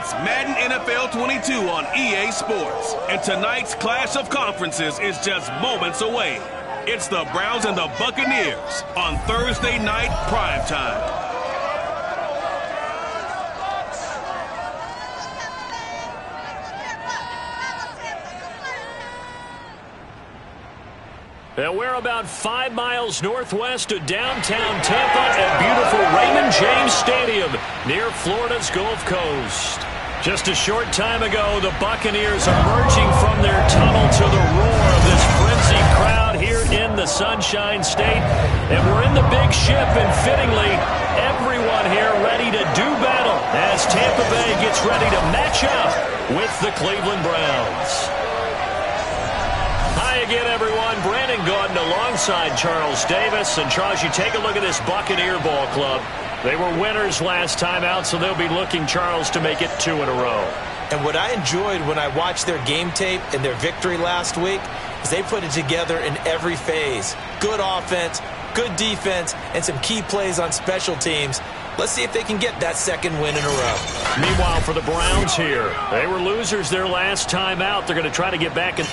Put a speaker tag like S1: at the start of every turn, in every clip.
S1: It's Madden NFL 22 on EA Sports, and tonight's clash of conferences is just moments away. It's the Browns and the Buccaneers on Thursday night primetime.
S2: And we're about 5 miles northwest of downtown Tampa at beautiful Raymond James Stadium near Florida's Gulf Coast. Just a short time ago, the Buccaneers emerging from their tunnel to the roar of this frenzied crowd here in the Sunshine State. And we're in the big ship, and fittingly, everyone here ready to do battle as Tampa Bay gets ready to match up with the Cleveland Browns. Hi again, everyone. Brandon Gaudin alongside Charles Davis. And Charles, you take a look at this Buccaneer ball club. They were winners last time out, so they'll be looking, Charles, to make it 2 in a row.
S3: And what I enjoyed when I watched their game tape and their victory last week is they put it together in every phase. Good offense, good defense, and some key plays on special teams. Let's see if they can get that second win in a row.
S2: Meanwhile, for the Browns here, they were losers their last time out. They're going to try to get back in.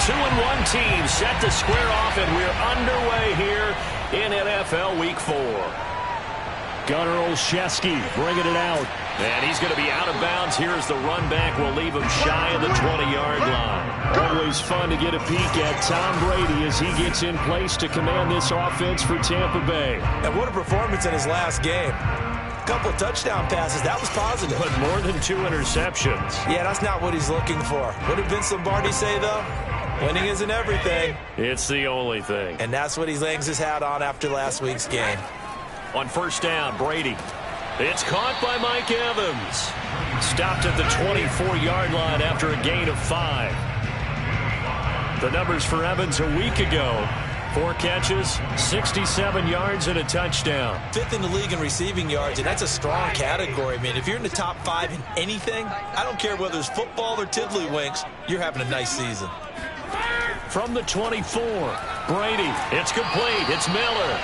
S2: Two-and-one teams set to square off, and we're underway here in NFL Week 4. Gunnar Olszewski bringing it out. And he's going to be out of bounds. Here's the run back. Will leave him shy of the 20-yard line. Always fun to get a peek at Tom Brady as he gets in place to command this offense for Tampa Bay.
S3: And what a performance in his last game. Couple touchdown passes. That was positive.
S2: But more than 2 interceptions.
S3: Yeah, that's not what he's looking for. What did Vince Lombardi say, though? Winning isn't everything.
S2: It's the only thing.
S3: And that's what he hangs his hat on after last week's game.
S2: On first down, Brady. It's caught by Mike Evans. Stopped at the 24-yard line after a gain of 5. The numbers for Evans a week ago. 4 catches, 67 yards, and a touchdown.
S3: 5th in the league in receiving yards, and that's a strong category. I mean, if you're in the top 5 in anything, I don't care whether it's football or tiddlywinks, you're having a nice season.
S2: From the 24, Brady. It's complete. It's Miller.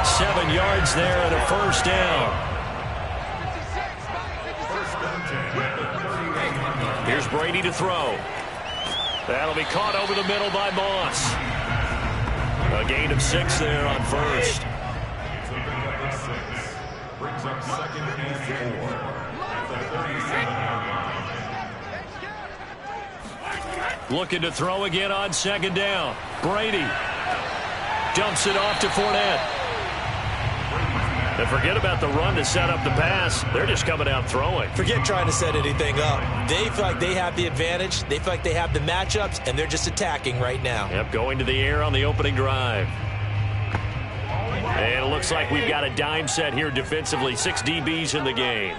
S2: 7 yards there and a first down. Here's Brady to throw. That'll be caught over the middle by Moss. A gain of 6 there on first. Brings up second and 4. Looking to throw again on second down. Brady dumps it off to Fournette. And forget about the run to set up the pass. They're just coming out throwing.
S3: Forget trying to set anything up. They feel like they have the advantage. They feel like they have the matchups, and they're just attacking right now.
S2: Yep, going to the air on the opening drive. And it looks like we've got a dime set here defensively. 6 DBs in the game.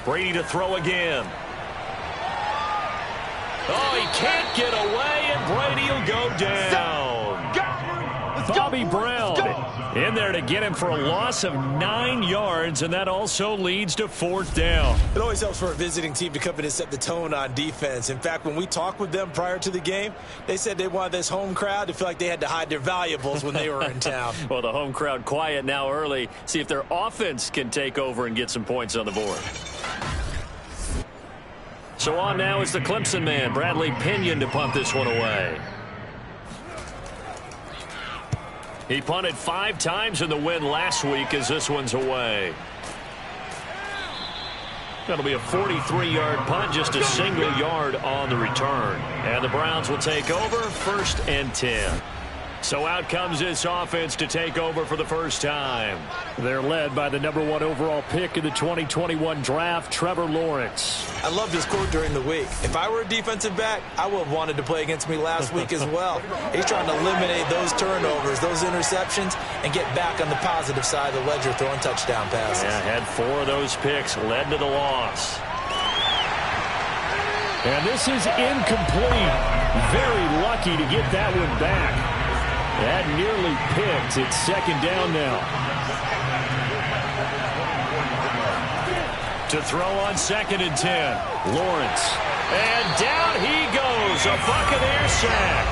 S2: Brady to throw again. Oh, he can't get away, and Brady will go down. Bobby Brown in there to get him for a loss of 9 yards, and that also leads to 4th down.
S3: It always helps for a visiting team to come in and set the tone on defense. In fact, when we talked with them prior to the game, they said they wanted this home crowd to feel like they had to hide their valuables when they were in town.
S2: Well, the home crowd quiet now early. See if their offense can take over and get some points on the board. So on now is the Clemson man, Bradley Pinion, to punt this one away. He punted 5 times in the win last week as this one's away. That'll be a 43-yard punt, just a single yard on the return. And the Browns will take over, 1st and 10. So out comes this offense to take over for the first time. They're led by the number 1 overall pick in the 2021 draft, Trevor Lawrence.
S3: I loved his quote during the week. If I were a defensive back, I would have wanted to play against me last week as well. He's trying to eliminate those turnovers, those interceptions, and get back on the positive side of the ledger throwing touchdown passes.
S2: Yeah, had 4 of those picks, led to the loss. And this is incomplete. Very lucky to get that one back. That nearly picked. It's 2nd down now. To throw on 2nd and 10. Lawrence. And down he goes. A Buccaneer sack.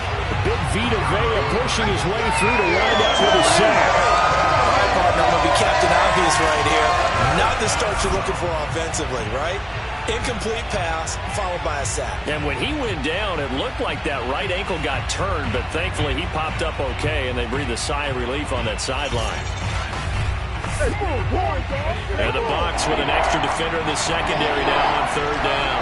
S2: Big Vita Vea pushing his way through to wind up with a sack.
S3: All right, partner, I'm going to be Captain Obvious right here. Not the start you're looking for offensively, right? Incomplete pass, followed by a sack.
S2: And when he went down, it looked like that right ankle got turned, but thankfully he popped up okay, and they breathed a sigh of relief on that sideline. And the Bucs with an extra defender in the secondary now on 3rd down.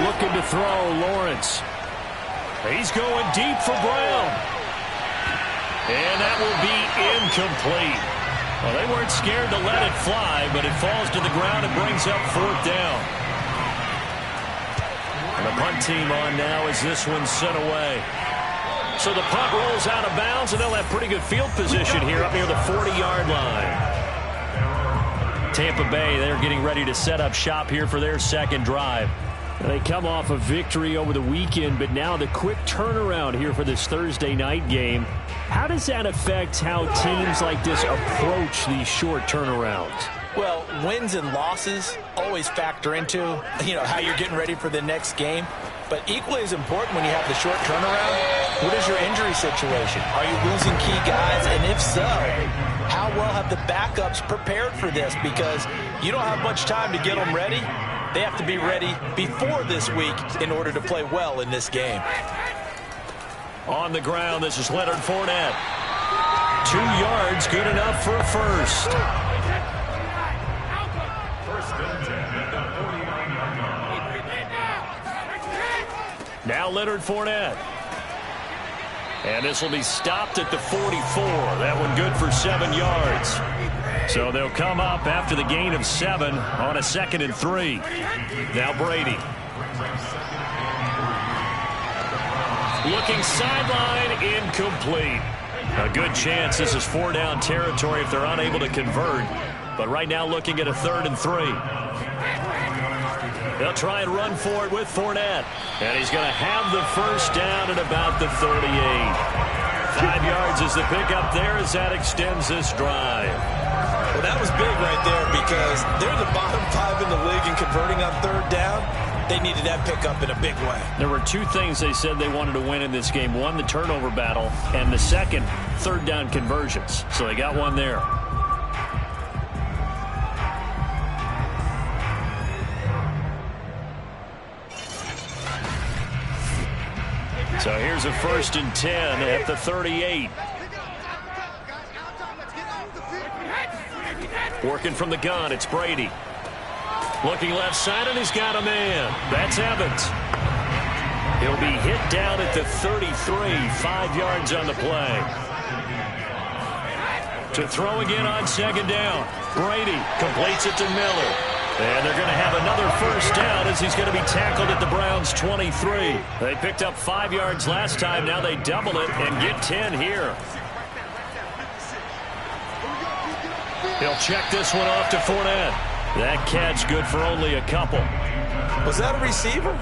S2: Looking to throw, Lawrence. He's going deep for Brown. And that will be incomplete. Well, they weren't scared to let it fly, but it falls to the ground and brings up 4th down. And the punt team on now as this one's sent away. So the punt rolls out of bounds, and they'll have pretty good field position here up near the 40-yard line. Tampa Bay, they're getting ready to set up shop here for their 2nd drive. They come off a victory over the weekend, but now the quick turnaround here for this Thursday night game. How does that affect how teams like this approach these short turnarounds?
S3: Well, wins and losses always factor into, how you're getting ready for the next game. But equally as important when you have the short turnaround, what is your injury situation? Are you losing key guys? And if so, how well have the backups prepared for this? Because you don't have much time to get them ready. They have to be ready before this week in order to play well in this game.
S2: On the ground, this is Leonard Fournette. 2 yards, good enough for a first. Now Leonard Fournette. And this will be stopped at the 44. That one good for 7 yards. So they'll come up after the gain of 7 on a 2nd and 3. Now Brady. Looking sideline, incomplete. A good chance this is 4-down territory if they're unable to convert. But right now looking at a 3rd and 3. They'll try and run for it with Fournette. And he's going to have the first down at about the 38. 5 yards is the pickup there as that extends this drive.
S3: Well, that was big right there because they're the bottom 5 in the league in converting on 3rd down. They needed that pickup in a big way.
S2: There were 2 things they said they wanted to win in this game. One, the turnover battle, and the second, 3rd down conversions. So they got one there. So here's a 1st and 10 at the 38. Working from the gun, it's Brady. Looking left side, and he's got a man. That's Evans. He'll be hit down at the 33, 5 yards on the play. To throw again on 2nd down. Brady completes it to Miller. And they're going to have another first down as he's going to be tackled at the Browns' 23. They picked up 5 yards last time. Now they double it and get 10 here. He'll check this one off to Fournette. That catch good for only a couple.
S3: Was that a receiver?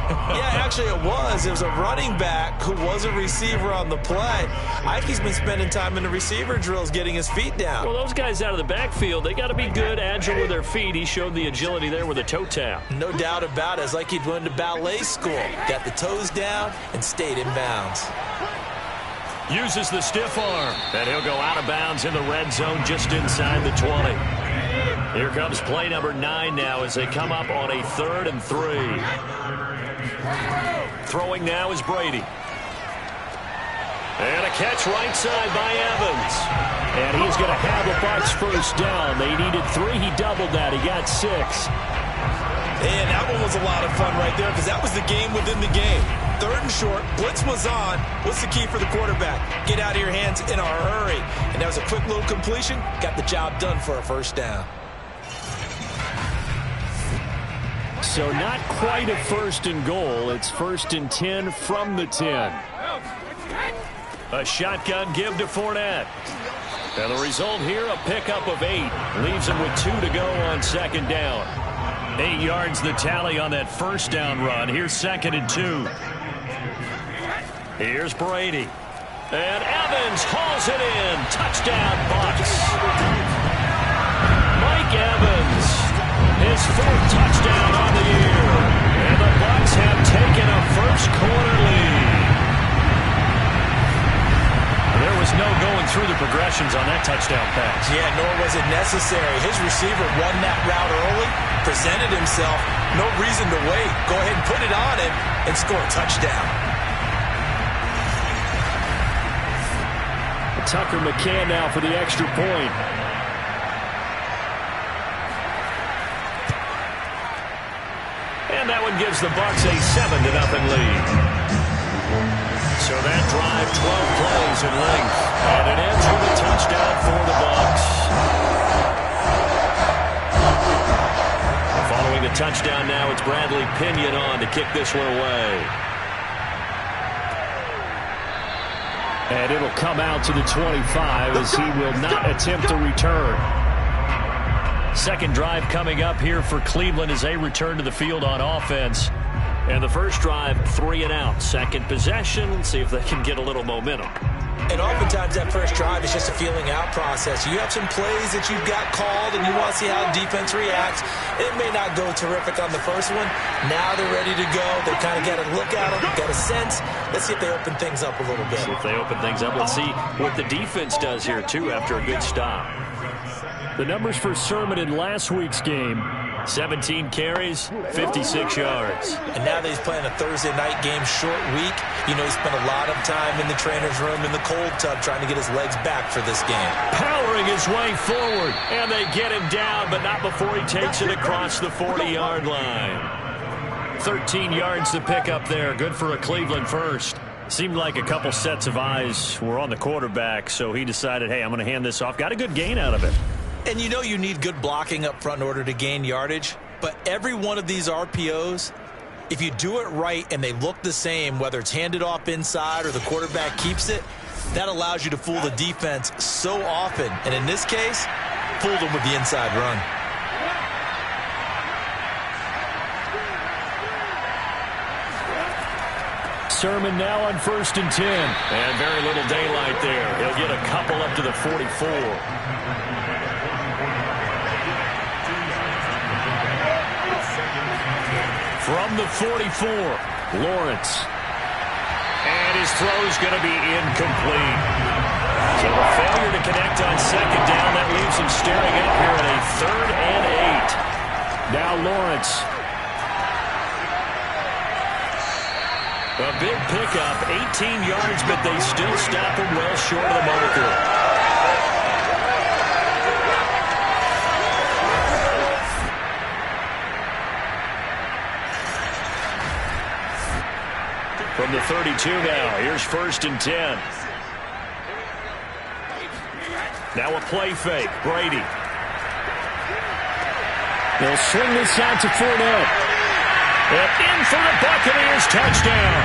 S3: Yeah, actually it was. It was a running back who was a receiver on the play. I think he's been spending time in the receiver drills getting his feet down.
S2: Well, those guys out of the backfield, they got to be good, agile with their feet. He showed the agility there with a toe tap.
S3: No doubt about it. It's like he'd went to ballet school. Got the toes down and stayed in bounds.
S2: Uses the stiff arm, and he'll go out of bounds in the red zone just inside the 20. Here comes play number 9 now as they come up on a 3rd and 3. Throwing now is Brady. And a catch right side by Evans. And he's going to have the Bucs first down. They needed 3. He doubled that. He got 6.
S3: And that one was a lot of fun right there because that was the game within the game. 3rd and short. Blitz was on. What's the key for the quarterback? Get out of your hands in a hurry. And that was a quick little completion. Got the job done for a first down.
S2: So not quite a 1st and goal. It's 1st and 10 from the 10. A shotgun give to Fournette. And the result here, a pickup of 8. Leaves him with 2 to go on 2nd down. 8 yards the tally on that first down run. Here's 2nd and 2. Here's Brady. And Evans hauls it in. Touchdown, Bucs. Mike Evans, his 4th touchdown on the year. And the Bucs have taken a first-quarter lead. There was no going through the progressions on that touchdown pass.
S3: Yeah, nor was it necessary. His receiver won that route early, presented himself. No reason to wait. Go ahead and put it on him and score a touchdown.
S2: Tucker McCann now for the extra point. And that one gives the Bucs a 7-0 lead. So that drive, 12 plays in length. And it ends with a touchdown for the Bucs. Following the touchdown now, it's Bradley Pinion on to kick this one away. And it'll come out to the 25 as he will not attempt to return. Second drive coming up here for Cleveland as they return to the field on offense. And the first drive, 3 and out. Second possession, let's see if they can get a little momentum.
S3: And oftentimes that first drive is just a feeling out process. You have some plays that you've got called and you want to see how the defense reacts. It may not go terrific on the first one. Now they're ready to go. They've kind of got to look at them, got a sense. Let's see if they open things up a little bit.
S2: See if they open things up. Let's see what the defense does here, too, after a good stop. The numbers for Sermon in last week's game: 17 carries, 56 yards.
S3: And now that he's playing a Thursday night game, short week, you know he spent a lot of time in the trainer's room in the cold tub trying to get his legs back for this game.
S2: Powering his way forward, and they get him down, but not before he takes it across the 40-yard line. 13 yards to pick up there. Good for a Cleveland first. Seemed like a couple sets of eyes were on the quarterback, so he decided, hey, I'm going to hand this off. Got a good gain out of it.
S3: And you know you need good blocking up front in order to gain yardage, but every one of these RPOs, if you do it right and they look the same, whether it's handed off inside or the quarterback keeps it, that allows you to fool the defense so often. And in this case, fooled them with the inside run.
S2: Sermon now on 1st and 10. And very little daylight there. He'll get a couple up to the 44. From the 44, Lawrence. And his throw's going to be incomplete. So a failure to connect on second down. That leaves him staring up here at a 3rd and 8. Now Lawrence. A big pickup, 18 yards, but they still stop him well short of the marker. From the 32 now, here's 1st and 10. Now a play fake, Brady. They'll swing this out to Fournette. And in for the Buccaneers, touchdown.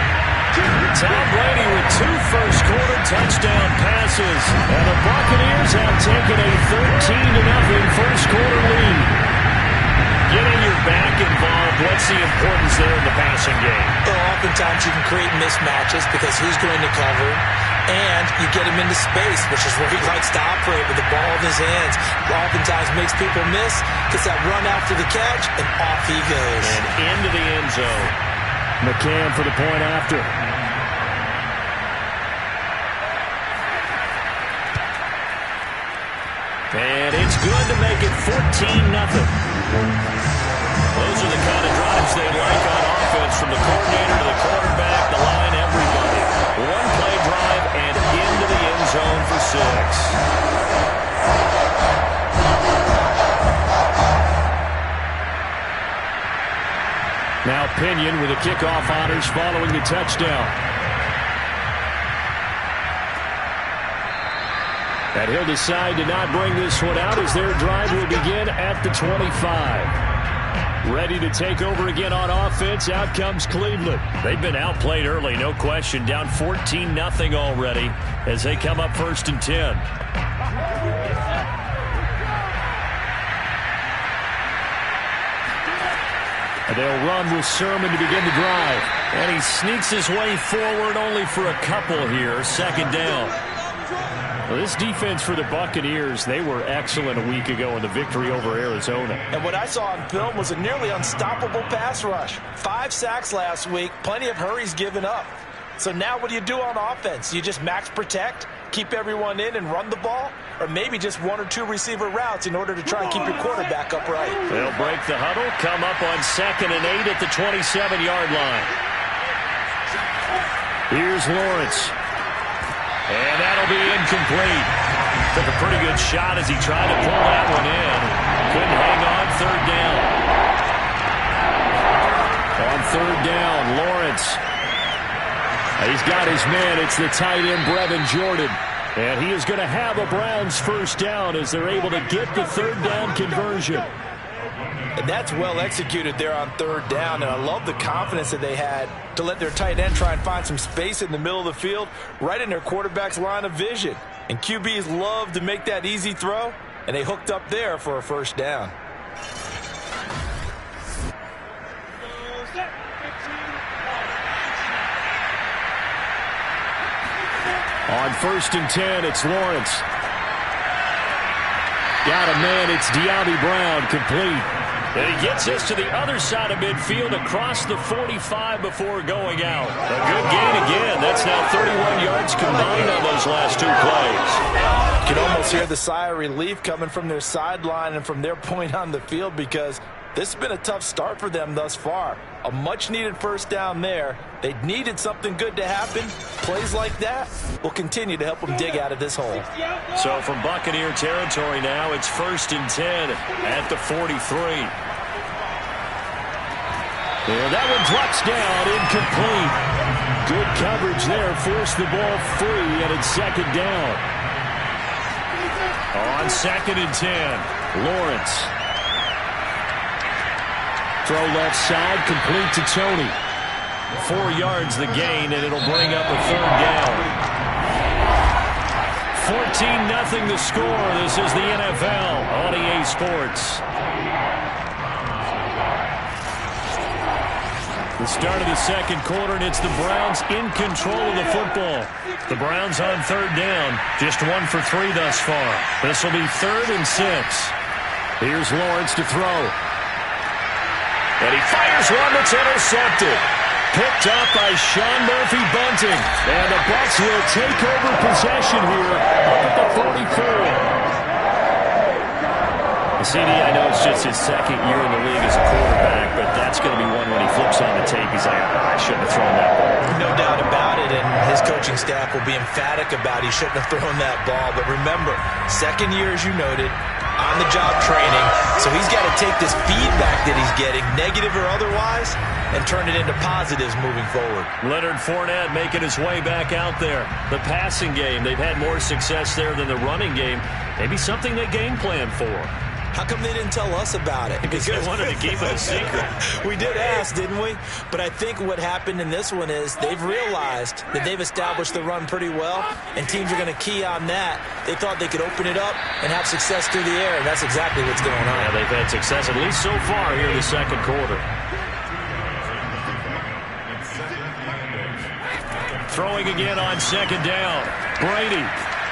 S2: Tom Brady with 2 first-quarter touchdown passes. And the Buccaneers have taken a 13-0 first-quarter lead. Getting your back involved, what's the importance there in the passing game?
S3: Well, oftentimes you can create mismatches because who's going to cover, and you get him into space, which is where he likes to operate with the ball in his hands. Oftentimes makes people miss, gets that run after the catch, and off he goes.
S2: And into the end zone. McCann for the point after. And it's good to make it 14-0. Those are the kind of drives they like on offense, from the coordinator to the quarterback, the line, everybody. One play drive and into the end zone for 6. Now Pinion with the kickoff honors following the touchdown. And he'll decide to not bring this one out as their drive will begin at the 25. Ready to take over again on offense. Out comes Cleveland. They've been outplayed early, no question. Down 14-0 already as they come up 1st and 10. they'll run with Sermon to begin the drive. And he sneaks his way forward only for a couple here. Second down. Well, this defense for the Buccaneers, they were excellent a week ago in the victory over Arizona.
S3: And what I saw on film was a nearly unstoppable pass rush. 5 sacks last week, plenty of hurries given up. So now what do you do on offense? You just max protect, keep everyone in and run the ball? Or maybe just 1 or 2 receiver routes in order to try and keep your quarterback upright?
S2: They'll break the huddle, come up on 2nd and 8 at the 27-yard line. Here's Lawrence. And that'll be incomplete. Took a pretty good shot as he tried to pull that one in. Couldn't hang on. 3rd down. On 3rd down, Lawrence. He's got his man. It's the tight end, Brevin Jordan. And he is going to have a Browns first down as they're able to get the 3rd down conversion.
S3: And that's well executed there on 3rd down. And I love the confidence that they had to let their tight end try and find some space in the middle of the field, right in their quarterback's line of vision. And QBs love to make that easy throw, and they hooked up there for a first down.
S2: On 1st and 10, it's Lawrence. Got a man, it's De'Ami Brown, complete. And he gets this to the other side of midfield across the 45 before going out. A good gain again. That's now 31 yards combined on those last 2 plays.
S3: You can almost hear the sigh of relief coming from their sideline and from their point on the field, because this has been a tough start for them thus far. A much-needed first down there. They needed something good to happen. Plays like that will continue to help them dig out of this hole.
S2: So from Buccaneer territory now, it's 1st and 10 at the 43. And that one drops down, incomplete. Good coverage there, forced the ball free, and it's 2nd down. On 2nd and 10, Lawrence. Throw left side, complete to Tony. 4 yards the gain, and it'll bring up a 3rd down. 14-0 the score. This is the NFL on EA Sports. The start of the 2nd quarter, and it's the Browns in control of the football. The Browns on 3rd down, just 1 for 3 thus far. This will be 3rd and 6. Here's Lawrence to throw. And he fires one that's intercepted. Picked up by Sean Murphy Bunting. And the Bucs will take over possession here up at the 44. CD, I know it's just his 2nd year in the league as a quarterback, but that's going to be one when he flips on the tape. He's like, I shouldn't have thrown that ball.
S3: No doubt about it, and his coaching staff will be emphatic about he shouldn't have thrown that ball. But remember, 2nd year, as you noted, on-the-job training, so he's got to take this feedback that he's getting, negative or otherwise, and turn it into positives moving forward.
S2: Leonard Fournette making his way back out there. The passing game, they've had more success there than the running game. Maybe something they game plan for.
S3: How come they didn't tell us about it?
S2: Because they wanted to keep it a secret.
S3: We did ask, didn't we? But I think what happened in this one is they've realized that they've established the run pretty well, and teams are going to key on that. They thought they could open it up and have success through the air, and that's exactly what's going on.
S2: Yeah, they've had success, at least so far here in the 2nd quarter. Throwing again on 2nd down. Brady.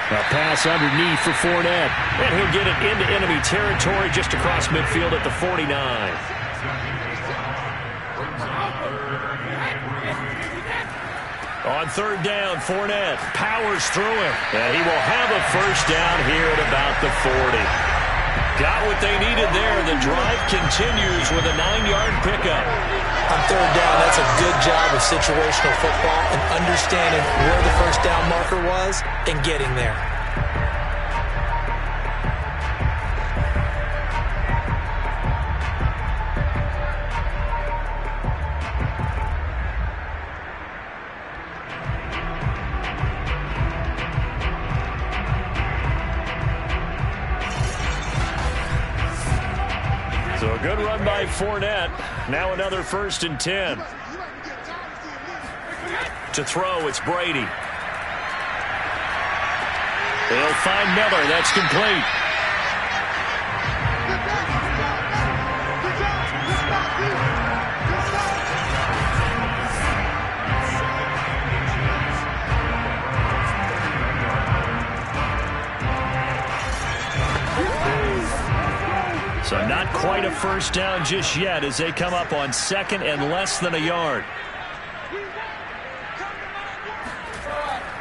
S2: A pass underneath for Fournette. And he'll get it into enemy territory just across midfield at the 49. On 3rd down, Fournette powers through him. And he will have a first down here at about the 40. Got what they needed there. The drive continues with a 9-yard pickup.
S3: On 3rd down, that's a good job of situational football and understanding where the first down marker was and getting there.
S2: So a good run by Fournette. Now another 1st and 10. To throw, it's Brady. They'll find Miller. That's complete. quite a first down just yet as they come up on second and less than a yard.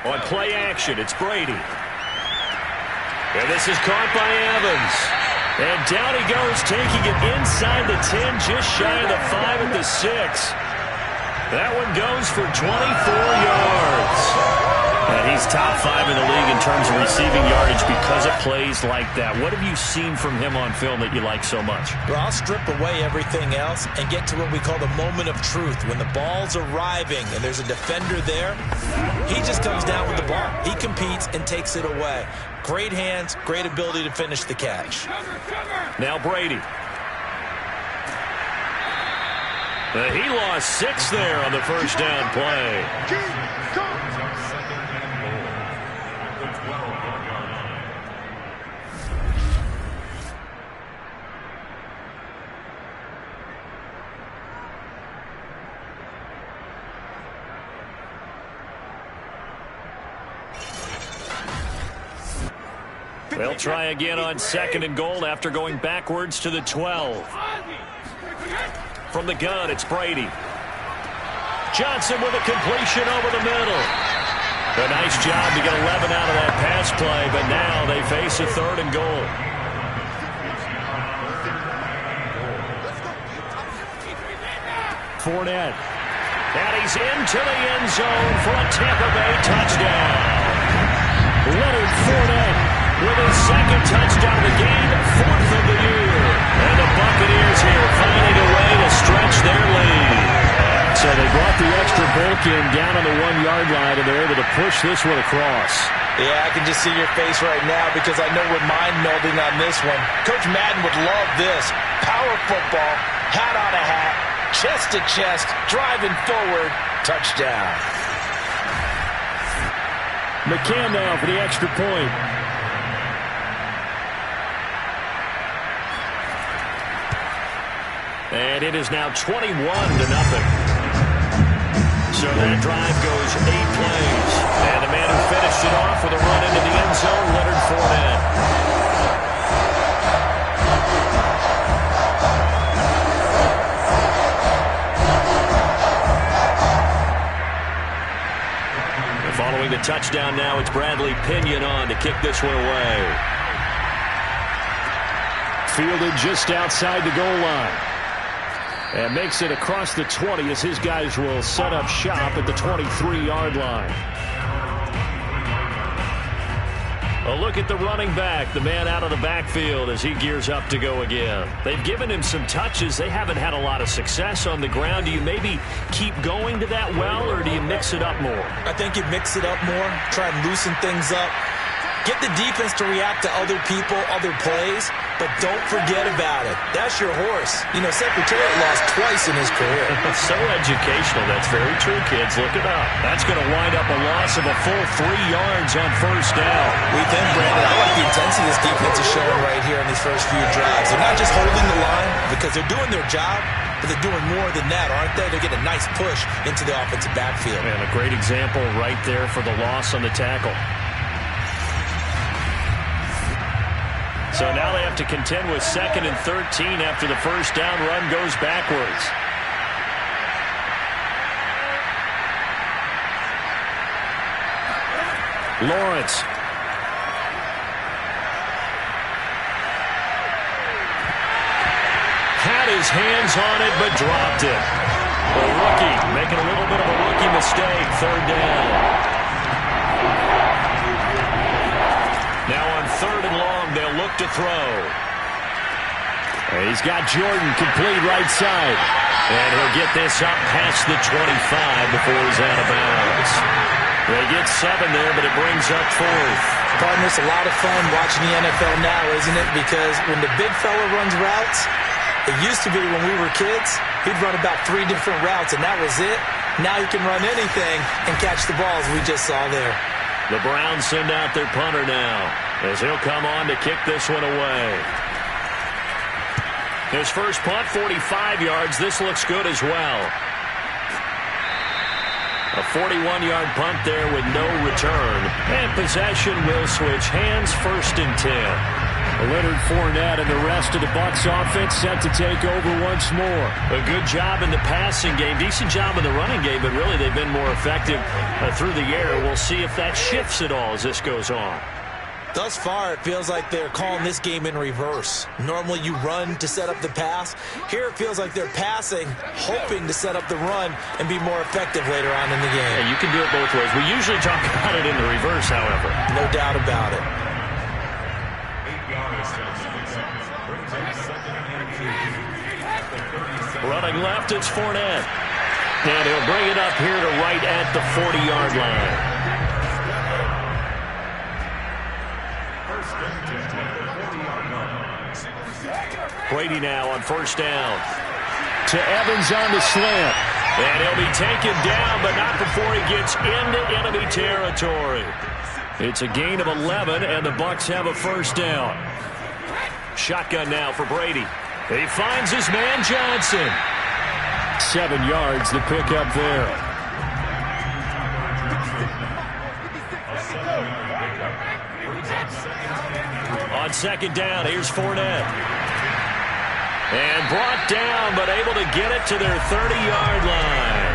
S2: On play action, it's Brady. And this is caught by Evans. And down he goes, taking it inside the 10, just shy of the 5 at the 6. That one goes for 24 yards. And he's top 5 in the league in terms of receiving yardage because of plays like that. What have you seen from him on film that you like so much?
S3: Well, I'll strip away everything else and get to what we call the moment of truth. When the ball's arriving and there's a defender there, he just comes down with the ball. He competes and takes it away. Great hands, great ability to finish the catch.
S2: Now Brady. He lost 6 there on the first down play. They'll try again on second and goal after going backwards to the 12. From the gun, it's Brady. Johnson with a completion over the middle. A nice job to get 11 out of that pass play, but now they face a third and goal. Fournette. And he's into the end zone for a Tampa Bay touchdown. Leonard Fournette with his second touchdown of the game, 4th of the year. And the Buccaneers here finding a way to stretch their lead. So they brought the extra bulk in down on the 1-yard line, and they're able to push this one across.
S3: Yeah, I can just see your face right now because I know we're mind-melding on this one. Coach Madden would love this. Power football, hat on a hat, chest to chest, driving forward, touchdown.
S2: McCann now for the extra point. And it is now 21-0. So that drive goes 8 plays. And the man who finished it off with a run into the end zone, Leonard Fournette. And following the touchdown now, it's Bradley Pinion on to kick this one away. Fielded just outside the goal line. And makes it across the 20 as his guys will set up shop at the 23-yard line. A look at the running back, the man out of the backfield as he gears up to go again. They've given him some touches. They haven't had a lot of success on the ground. Do you maybe keep going to that well, or do you mix it up more?
S3: I think you mix it up more, try and loosen things up. Get the defense to react to other people, other plays, but don't forget about it. That's your horse. You know, Secretariat lost twice in his career.
S2: So educational. That's very true, kids. Look it up. That's going to wind up a loss of a full 3 yards on first down.
S3: We think, Brandon, I like the intensity this defense is showing right here in these first few drives. They're not just holding the line because they're doing their job, but they're doing more than that, aren't they? They're getting a nice push into the offensive backfield.
S2: And a great example right there for the loss on the tackle. So now they have to contend with 2nd and 13 after the first down run goes backwards. Lawrence. Had his hands on it, but dropped it. A rookie making a little bit of a rookie mistake. 3rd down. Now on 3rd and long, they'll look to throw. He's got Jordan complete right side. And he'll get this up past the 25 before he's out of bounds. They get 7 there, but it brings up 4th.
S3: Partner, it's a lot of fun watching the NFL now, isn't it? Because when the big fella runs routes, it used to be when we were kids, he'd run about 3 different routes, and that was it. Now he can run anything and catch the balls we just saw there.
S2: The Browns send out their punter now as he'll come on to kick this one away. His first punt, 45 yards. This looks good as well. A 41-yard punt there with no return. And possession will switch hands, 1st and 10. Leonard Fournette and the rest of the Bucs offense set to take over once more. A good job in the passing game, decent job in the running game, but really they've been more effective through the air. We'll see if that shifts at all as this goes on.
S3: Thus far, it feels like they're calling this game in reverse. Normally you run to set up the pass. Here it feels like they're passing, hoping to set up the run and be more effective later on in the game.
S2: Yeah, you can do it both ways. We usually talk about it in the reverse, however.
S3: No doubt about it.
S2: Running left, it's Fournette. And he'll bring it up here to right at the 40-yard line. Brady now on first down. To Evans on the slant. And he'll be taken down, but not before he gets into enemy territory. It's a gain of 11, and the Bucs have a first down. Shotgun now for Brady. He finds his man Johnson. 7 yards to pick up there. On second down, here's Fournette. And brought down, but able to get it to their 30-yard line.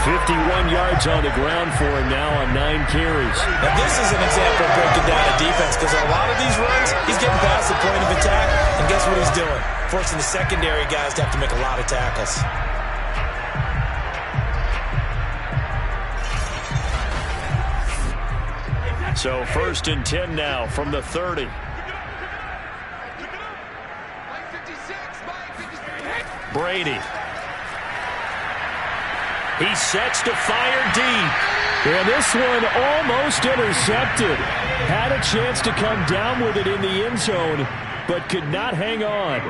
S2: 51 yards on the ground for him now on 9 carries.
S3: Now this is an example of breaking down a defense, because a lot of these runs, he's getting past the point of attack, and guess what he's doing? Forcing the secondary guys to have to make a lot of tackles.
S2: So 1st and 10 now from the 30. Brady. He sets to fire deep.
S4: And this one almost intercepted. Had a chance to come down with it in the end zone, but could not hang on.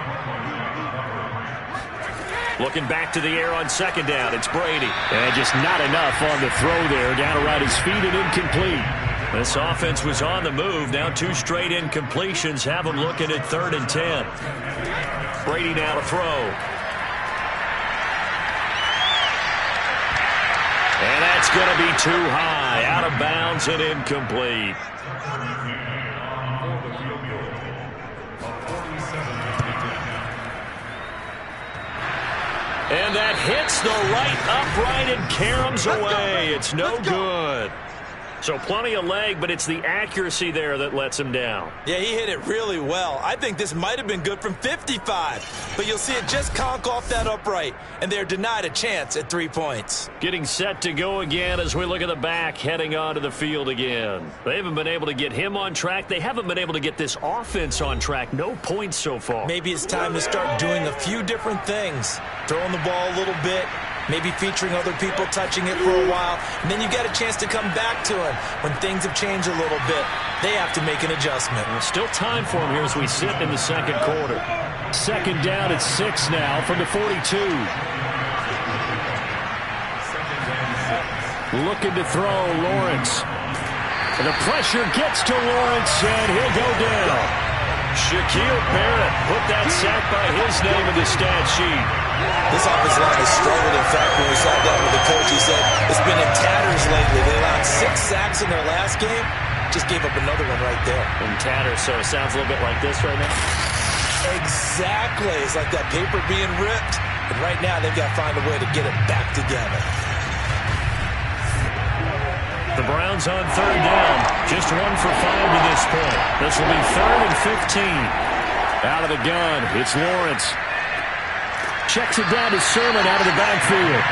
S2: Looking back to the air on second down, it's Brady. And just not enough on the throw there. Down around his feet and incomplete. This offense was on the move. Now 2 straight incompletions have them looking at 3rd and 10. Brady now to throw. And that's going to be too high. Out of bounds and incomplete. And that hits the right upright and caroms away. It's no good. So plenty of leg, but it's the accuracy there that lets him down.
S3: Yeah, he hit it really well. I think this might have been good from 55. But you'll see it just conk off that upright, and they're denied a chance at 3 points.
S2: Getting set to go again as we look at the back, heading onto the field again. They haven't been able to get him on track. They haven't been able to get this offense on track. No points so far.
S3: Maybe it's time to start doing a few different things. Throwing the ball a little bit. Maybe featuring other people touching it for a while. And then you get a chance to come back to him. When things have changed a little bit, they have to make an adjustment.
S2: Still time for him here as we sit in the second quarter.
S4: Second down at 6 now from the 42. Looking to throw, Lawrence. And the pressure gets to Lawrence, and he'll go down.
S2: Shaquille Barrett put that sack by his name in the stat sheet.
S3: This offensive line has struggled. In fact, when we sat down with the coach, he said it's been in tatters lately. They allowed 6 sacks in their last game. Just gave up another one right there.
S2: In tatters, so it sounds a little bit like this right now.
S3: Exactly. It's like that paper being ripped. And right now, they've got to find a way to get it back together.
S2: The Browns on 3rd down. Just 1 for 5 to this point. This will be 3rd and 15.
S4: Out of the gun, it's Lawrence. Checks it down to Sermon out of the backfield.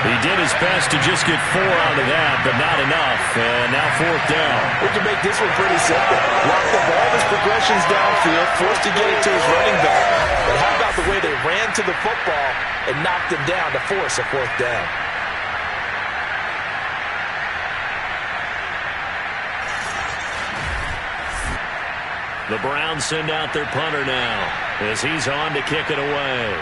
S2: He did his best to just get 4 out of that, but not enough. And now 4th down.
S3: We can make this one pretty simple. Lock the ball, his progressions downfield, forced to get it to his running back. But how about the way they ran to the football and knocked him down to force a 4th down?
S2: The Browns send out their punter now as he's on to kick it away.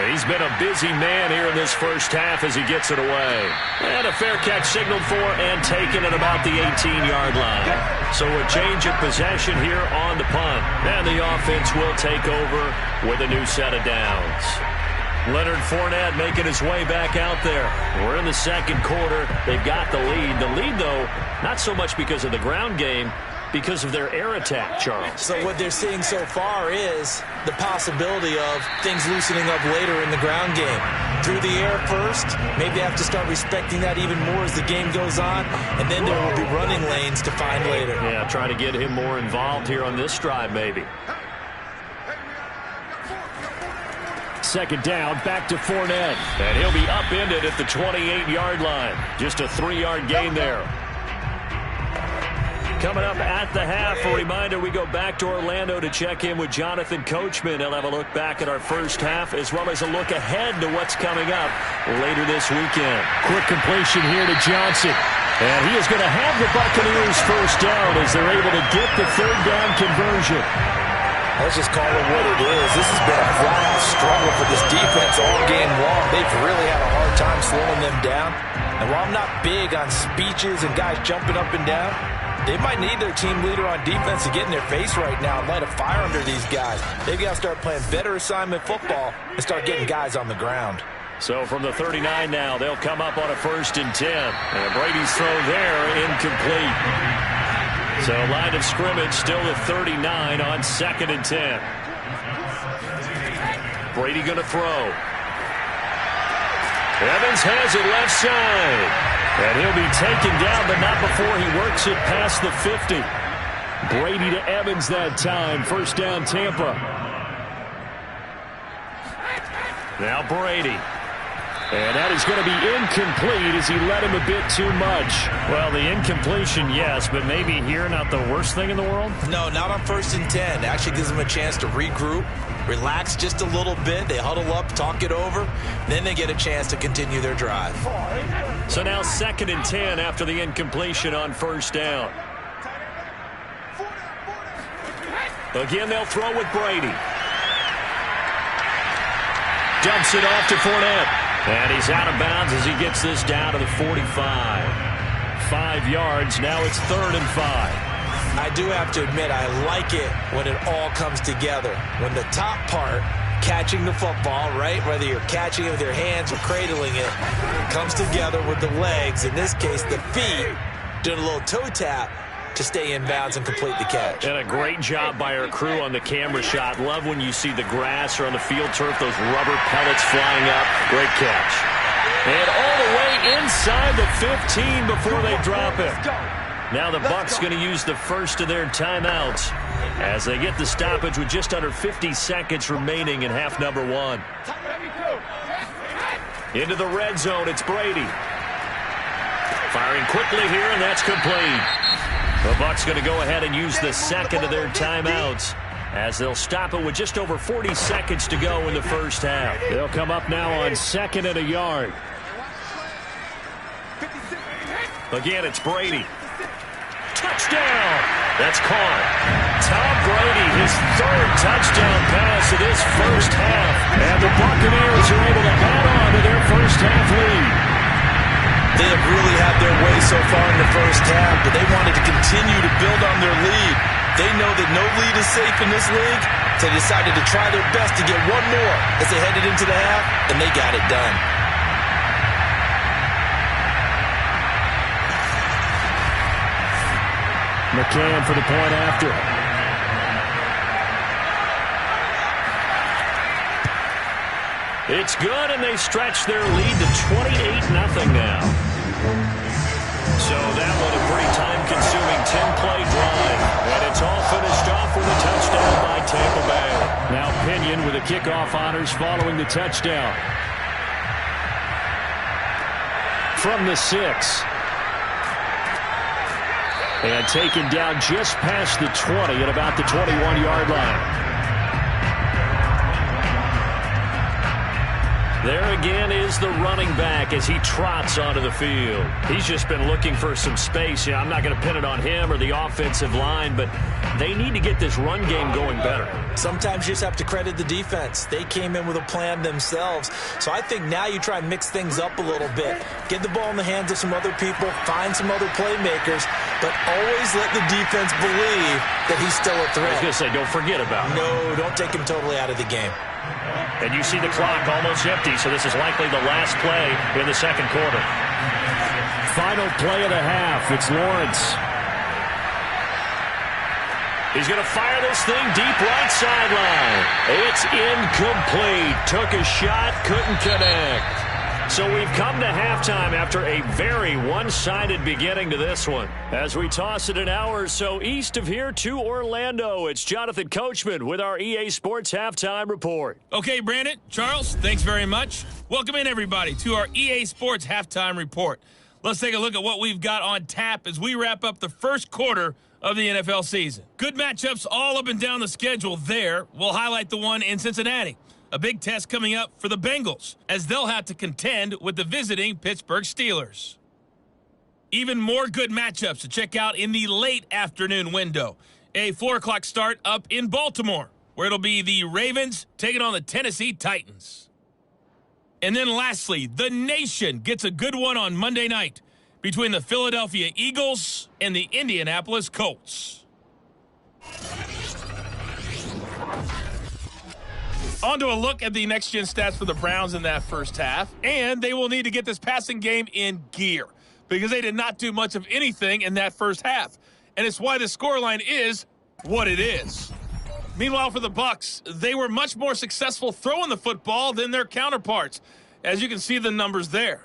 S2: He's been a busy man here in this first half as he gets it away. And a fair catch signaled for and taken at about the 18-yard line. So a change of possession here on the punt. And the offense will take over with a new set of downs. Leonard Fournette making his way back out there. We're in the second quarter. They've got the lead. The lead, though, not so much because of the ground game, because of their air attack, Charles.
S3: So what they're seeing so far is the possibility of things loosening up later in the ground game. Through the air first, maybe they have to start respecting that even more as the game goes on, and then there will be running lanes to find later.
S2: Yeah, trying to get him more involved here on this drive maybe.
S4: Second down, back to Fournette.
S2: And he'll be upended at the 28-yard line. Just a 3-yard gain there. Coming up at the half, a reminder, we go back to Orlando to check in with Jonathan Coachman. He'll have a look back at our first half as well as a look ahead to what's coming up later this weekend.
S4: Quick completion here to Johnson. And he is going to have the Buccaneers first down as they're able to get the third down conversion.
S3: Let's just call it what it is. This has been a flat-out struggle for this defense all game long. They've really had a hard time slowing them down. And while I'm not big on speeches and guys jumping up and down, they might need their team leader on defense to get in their face right now and light a fire under these guys. They've got to start playing better assignment football and start getting guys on the ground.
S2: So from the 39 now, they'll come up on a 1st and 10. And Brady's throw there, incomplete. So line of scrimmage still the 39 on 2nd and 10. Brady going to throw. Evans has it left side. And he'll be taken down, but not before he works it past the 50.
S4: Brady to Evans that time. First down, Tampa.
S2: Now Brady.
S4: And that is going to be incomplete as he led him a bit too much.
S2: Well, the incompletion, yes, but maybe here not the worst thing in the world?
S3: No, not on 1st and 10. It actually gives them a chance to regroup, relax just a little bit. They huddle up, talk it over. Then they get a chance to continue their drive.
S2: So now 2nd and 10 after the incompletion on 1st down. Again, they'll throw with Brady. Dumps it off to Fournette. And he's out of bounds as he gets this down to the 45. 5 yards. Now it's 3rd and 5.
S3: I do have to admit, I like it when it all comes together. When the top part, catching the football, right, whether you're catching it with your hands or cradling it, comes together with the legs, in this case the feet, doing a little toe tap to stay in bounds and complete the catch.
S2: And a great job by our crew on the camera shot. Love when you see the grass or on the field turf, those rubber pellets flying up. Great catch. And all the way inside the 15 before they drop it. Now the Bucs going to use the first of their timeouts as they get the stoppage with just under 50 seconds remaining in half number 1. Into the red zone, it's Brady. Firing quickly here, and that's complete. The Bucs going to go ahead and use the second of their timeouts as they'll stop it with just over 40 seconds to go in the first half.
S4: They'll come up now on 2nd and a yard.
S2: Again, it's Brady. Touchdown! That's caught. Tom Brady, his 3rd touchdown pass of this first half. And the Buccaneers are able to add on to their first half lead.
S3: They have really had their way so far in the first half, but they wanted to continue to build on their lead. They know that no lead is safe in this league, so they decided to try their best to get one more as they headed into the half, and they got it done.
S4: McCann for the point after.
S2: It's good, and they stretch their lead to 28-0 now. So that one a pretty time-consuming 10-play drive. And it's all finished off with a touchdown by Tampa Bay.
S4: Now Pinion with the kickoff honors following the touchdown. From the 6. And taken down just past the 20 at about the 21-yard line.
S2: There again is the running back as he trots onto the field. He's just been looking for some space. I'm not going to pin it on him or the offensive line, but they need to get this run game going better.
S3: Sometimes you just have to credit the defense. They came in with a plan themselves. So I think now you try and mix things up a little bit. Get the ball in the hands of some other people, find some other playmakers, but always let the defense believe that he's still a threat.
S2: I was going to say, don't forget about him.
S3: No, don't take him totally out of the game.
S2: And you see the clock almost empty, so this is likely the last play in the second quarter.
S4: Final play of the half. It's Lawrence.
S2: He's going to fire this thing deep right sideline. It's incomplete. Took a shot, couldn't connect. So we've come to halftime after a very one-sided beginning to this one. As we toss it an hour or so east of here to Orlando, it's Jonathan Coachman with our EA Sports Halftime Report.
S5: Okay, Brandon, Charles, thanks very much. Welcome in, everybody, to our EA Sports Halftime Report. Let's take a look at what we've got on tap as we wrap up the first quarter of the NFL season. Good matchups all up and down the schedule there. We'll highlight the one in Cincinnati. A big test coming up for the Bengals as they'll have to contend with the visiting Pittsburgh Steelers. Even more good matchups to check out in the late afternoon window. A 4 o'clock start up in Baltimore, where it'll be the Ravens taking on the Tennessee Titans. And then lastly, the nation gets a good one on Monday night between the Philadelphia Eagles and the Indianapolis Colts. On to a look at the next-gen stats for the Browns in that first half. And they will need to get this passing game in gear because they did not do much of anything in that first half. And it's why the scoreline is what it is. Meanwhile, for the Bucs, they were much more successful throwing the football than their counterparts, as you can see the numbers there.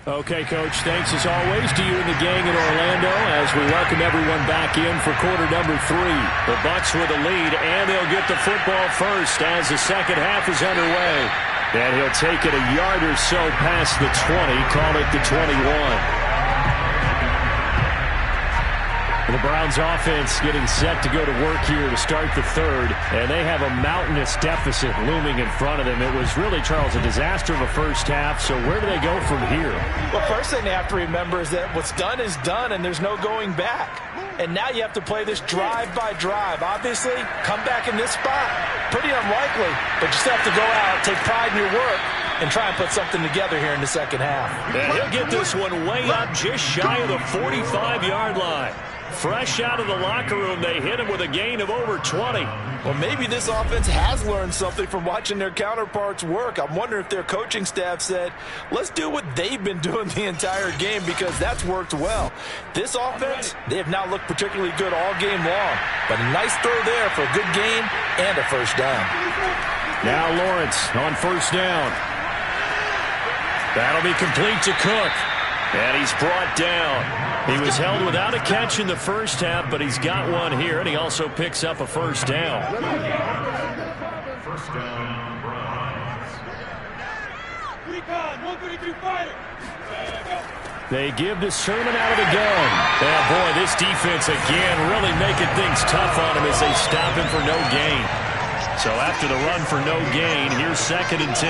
S4: Okay, Coach, thanks as always to you and the gang in Orlando as we welcome everyone back in for quarter number 3.
S2: The Bucs with a lead, and they'll get the football first as the second half is underway. And he'll take it a yard or so past the 20, call it the 21. The Browns offense getting set to go to work here to start the third, and they have a mountainous deficit looming in front of them. It was really, Charles, a disaster of a first half, so where do they go from here?
S3: Well, first thing they have to remember is that what's done is done, and there's no going back. And now you have to play this drive by drive. Obviously, come back in this spot, pretty unlikely, but you still have to go out, take pride in your work, and try and put something together here in the second half.
S2: And he'll get this one way up just shy of the 45-yard line. Fresh out of the locker room, they hit him with a gain of over 20.
S3: Well, maybe this offense has learned something from watching their counterparts work. I'm wondering if their coaching staff said, let's do what they've been doing the entire game because that's worked well. This offense, they have not looked particularly good all game long, but a nice throw there for a good gain and a first down.
S2: Now Lawrence on first down. That'll be complete to Cook. And he's brought down. He was held without a catch in the first half, but he's got one here, and he also picks up a first down.
S6: First down, Browns. Recon, 132 fighter.
S2: They give to Sermon out of the gun. And boy, this defense again really making things tough on him as they stop him for no gain. So after the run for no gain, here's 2nd and 10.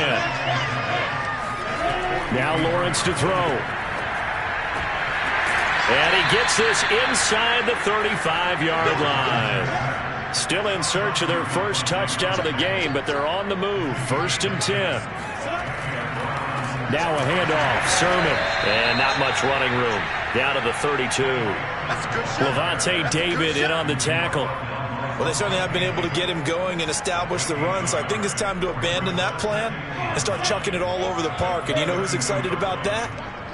S2: Now Lawrence to throw. And he gets this inside the 35-yard line. Still in search of their first touchdown of the game, but they're on the move. 1st and 10. Now a handoff. Sermon. And not much running room. Down to the 32. Levante David in on the tackle.
S3: Well, they certainly have been able to get him going and establish the run, so I think it's time to abandon that plan and start chucking it all over the park. And you know who's excited about that?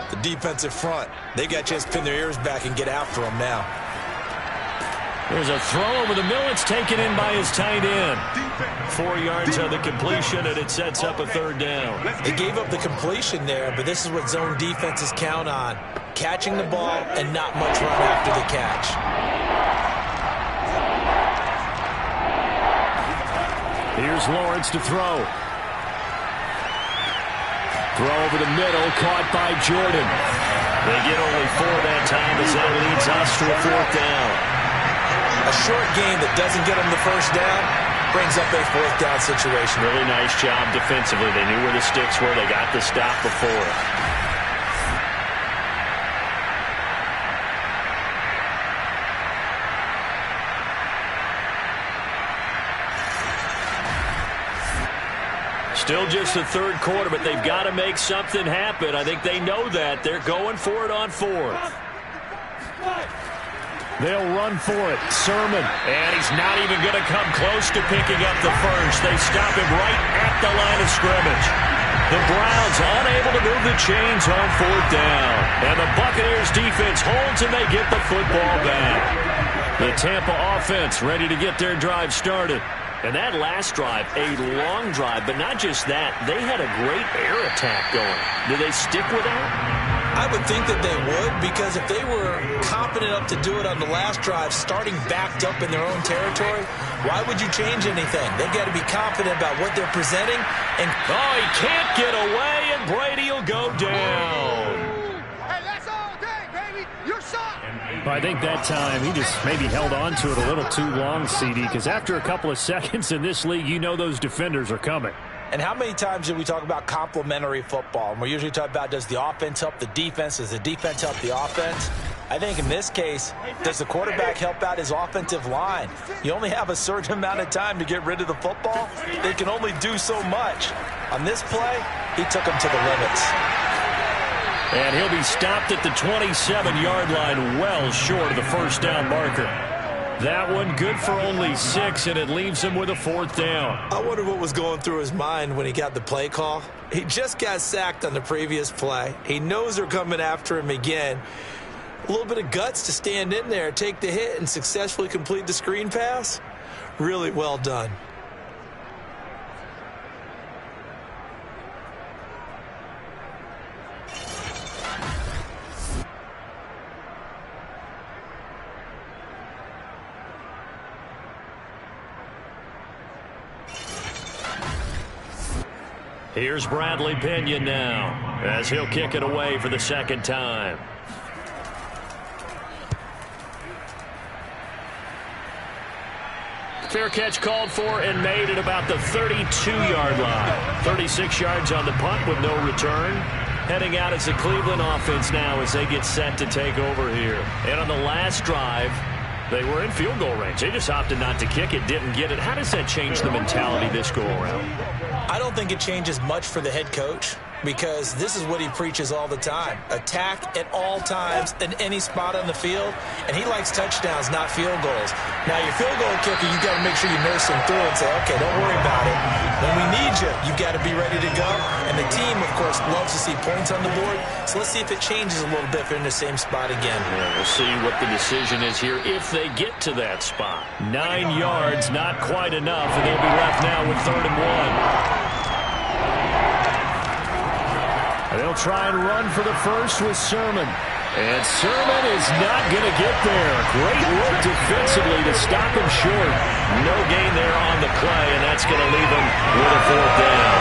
S3: The defensive front. They got a chance to pin their ears back and get after him now.
S2: There's a throw over the middle. It's taken in by his tight end. 4 yards on the completion, and it sets up a 3rd down.
S3: They gave up the completion there, but this is what zone defenses count on. Catching the ball and not much run after the catch.
S2: Here's Lawrence to throw. Throw over the middle, caught by Jordan. They get only 4 that time as that leads us to a 4th down.
S3: A short gain that doesn't get them the first down brings up a 4th down situation.
S2: Really nice job defensively. They knew where the sticks were. They got the stop before. Still just the 3rd quarter, but they've got to make something happen. I think they know that. They're going for it on 4th. They'll run for it. Sermon. And he's not even going to come close to picking up the first. They stop him right at the line of scrimmage. The Browns unable to move the chains on 4th down. And the Buccaneers defense holds and they get the football back. The Tampa offense ready to get their drive started. And that last drive, a long drive, but not just that. They had a great air attack going. Do they stick with that?
S3: I would think that they would, because if they were confident enough to do it on the last drive, starting backed up in their own territory, why would you change anything? They've got to be confident about what they're presenting. And
S2: oh, he can't get away, and Brady will go down.
S7: Hey, that's all day, baby. You're shot.
S4: I think that time he just maybe held on to it a little too long, CD, because after a couple of seconds in this league, you know those defenders are coming.
S3: And how many times do we talk about complementary football? And we're usually talking about, does the offense help the defense? Does the defense help the offense? I think in this case, does the quarterback help out his offensive line? You only have a certain amount of time to get rid of the football. They can only do so much. On this play, he took them to the limits.
S2: And he'll be stopped at the 27-yard line, well short of the first down marker. That one good for only 6, and it leaves him with a 4th down.
S3: I wonder what was going through his mind when he got the play call. He just got sacked on the previous play. He knows they're coming after him again. A little bit of guts to stand in there, take the hit, and successfully complete the screen pass. Really well done.
S2: Here's Bradley Pinion now, as he'll kick it away for the second time. Fair catch called for and made at about the 32-yard line. 36 yards on the punt with no return. Heading out as the Cleveland offense now as they get set to take over here. And on the last drive, they were in field goal range. They just opted not to kick it, didn't get it. How does that change the mentality this go around?
S3: I don't think it changes much for the head coach, because this is what he preaches all the time. Attack at all times in any spot on the field, and he likes touchdowns, not field goals. Now, your field goal kicker, you've got to make sure you nurse him through and say, okay, don't worry about it. When we need you, you've got to be ready to go. And the team, of course, loves to see points on the board, so let's see if it changes a little bit if they're in the same spot again.
S2: Yeah, we'll see what the decision is here if they get to that spot. 9 yards, not quite enough, and they'll be left now with 3rd and 1.
S4: They'll try and run for the first with Sermon. And Sermon is not going to get there. Great look defensively to stop him short.
S2: No gain there on the play, and that's going to leave him with a 4th down.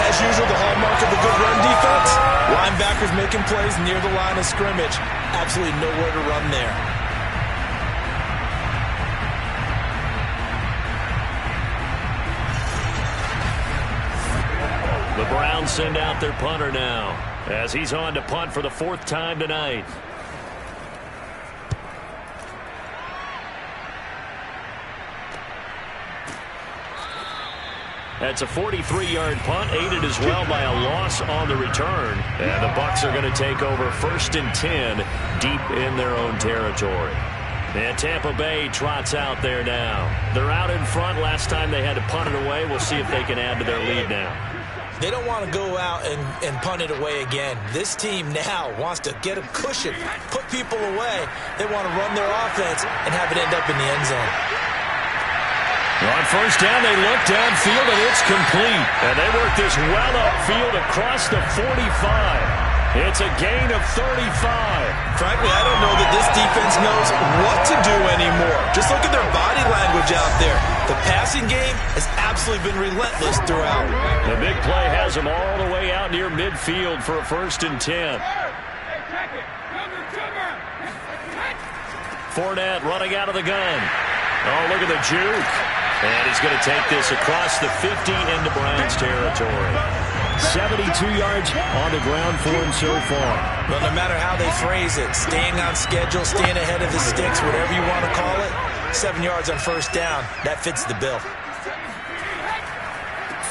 S3: As usual, the hallmark of the good run defense, linebackers making plays near the line of scrimmage. Absolutely nowhere to run there.
S2: The Browns send out their punter now, as he's on to punt for the 4th time tonight. That's a 43-yard punt, aided as well by a loss on the return. And the Bucs are going to take over 1st and 10 deep in their own territory. And Tampa Bay trots out there now. They're out in front. Last time they had to punt it away. We'll see if they can add to their lead now.
S3: They don't want to go out and punt it away again. This team now wants to get a cushion, put people away. They want to run their offense and have it end up in the end zone.
S2: On 1st down, they look downfield, and it's complete. And they work this well upfield across the 45. It's a gain of 35.
S3: Frankly, I don't know that this defense knows what to do anymore. Just look at their body language out there. The passing game has absolutely been relentless throughout.
S2: The big play has them all the way out near midfield for a 1st and 10. Fournette running out of the gun. Oh, look at the juke. And he's going to take this across the 50 into Browns territory.
S4: 72 yards on the ground for him so far.
S3: Well, no matter how they phrase it, staying on schedule, staying ahead of the sticks, whatever you want to call it, 7 yards on 1st down, that fits the bill.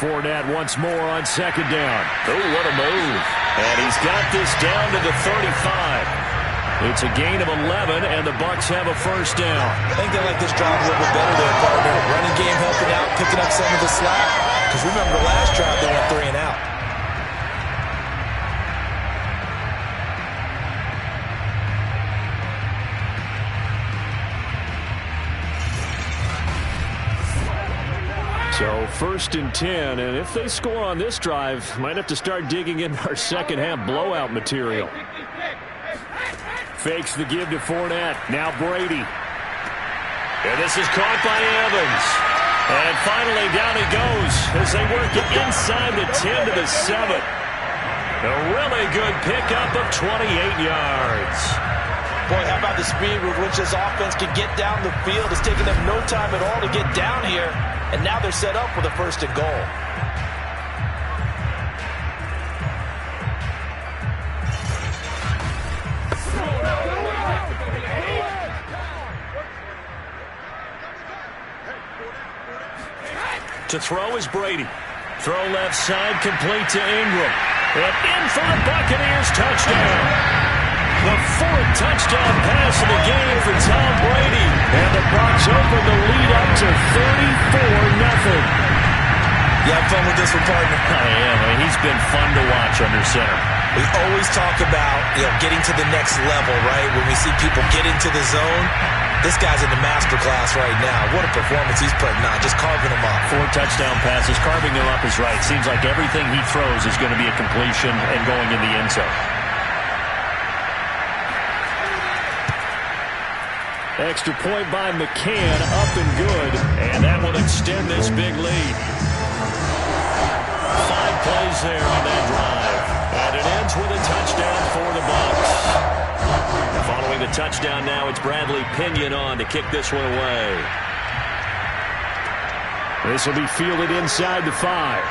S4: Fournette once more on 2nd down.
S2: Oh, what a move. And he's got this down to the 35. It's a gain of 11, and the Bucs have a 1st down.
S3: I think they like this drive a little bit better there, partner. Running game helping out, picking up some of the slack. Because remember, last drive they went 3 and out.
S4: 1st and 10, and if they score on this drive, might have to start digging in our second half blowout material. Fakes the give to Fournette. Now Brady.
S2: And this is caught by Evans. And finally down he goes as they work it inside the 10 to the 7. A really good pickup of 28 yards.
S3: Boy, how about the speed with which this offense can get down the field? It's taken them no time at all to get down here. And now they're set up for the 1st and goal.
S2: To throw is Brady. Throw left side, complete to Ingram. And in for the Buccaneers touchdown. The 4th touchdown pass of the game for Tom Brady. And the Bucs open the lead up to 34-0.
S3: You have fun with this one, partner?
S2: I am. I mean, he's been fun to watch under center.
S3: We always talk about, getting to the next level, right? When we see people get into the zone, this guy's in the master class right now. What a performance he's putting on, just carving them up.
S2: 4 touchdown passes, carving them up is right. Seems like everything he throws is going to be a completion and going in the end zone.
S4: Extra point by McCann, up and good.
S2: And that will extend this big lead. 5 plays there on that drive. And it ends with a touchdown for the Bucs. Following the touchdown now, it's Bradley Pinion on to kick this one away.
S4: This will be fielded inside the 5.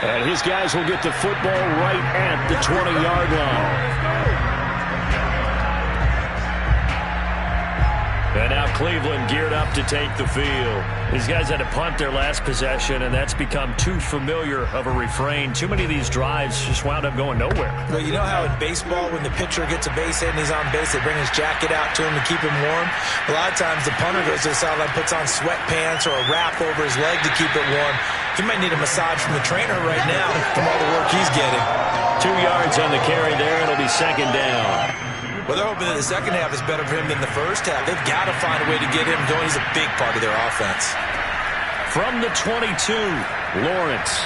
S4: And his guys will get the football right at the 20-yard line.
S2: And now Cleveland geared up to take the field. These guys had to punt their last possession, and that's become too familiar of a refrain. Too many of these drives just wound up going nowhere.
S3: Well, you know how in baseball, when the pitcher gets a base hit and he's on base, they bring his jacket out to him to keep him warm? A lot of times the punter goes to the sideline, puts on sweatpants or a wrap over his leg to keep it warm. He might need a massage from the trainer right now from all the work he's getting.
S2: 2 yards on the carry there. It'll be 2nd down.
S3: Well, they're hoping that the second half is better for him than the first half. They've got to find a way to get him going. He's a big part of their offense.
S2: From the 22,
S4: Lawrence.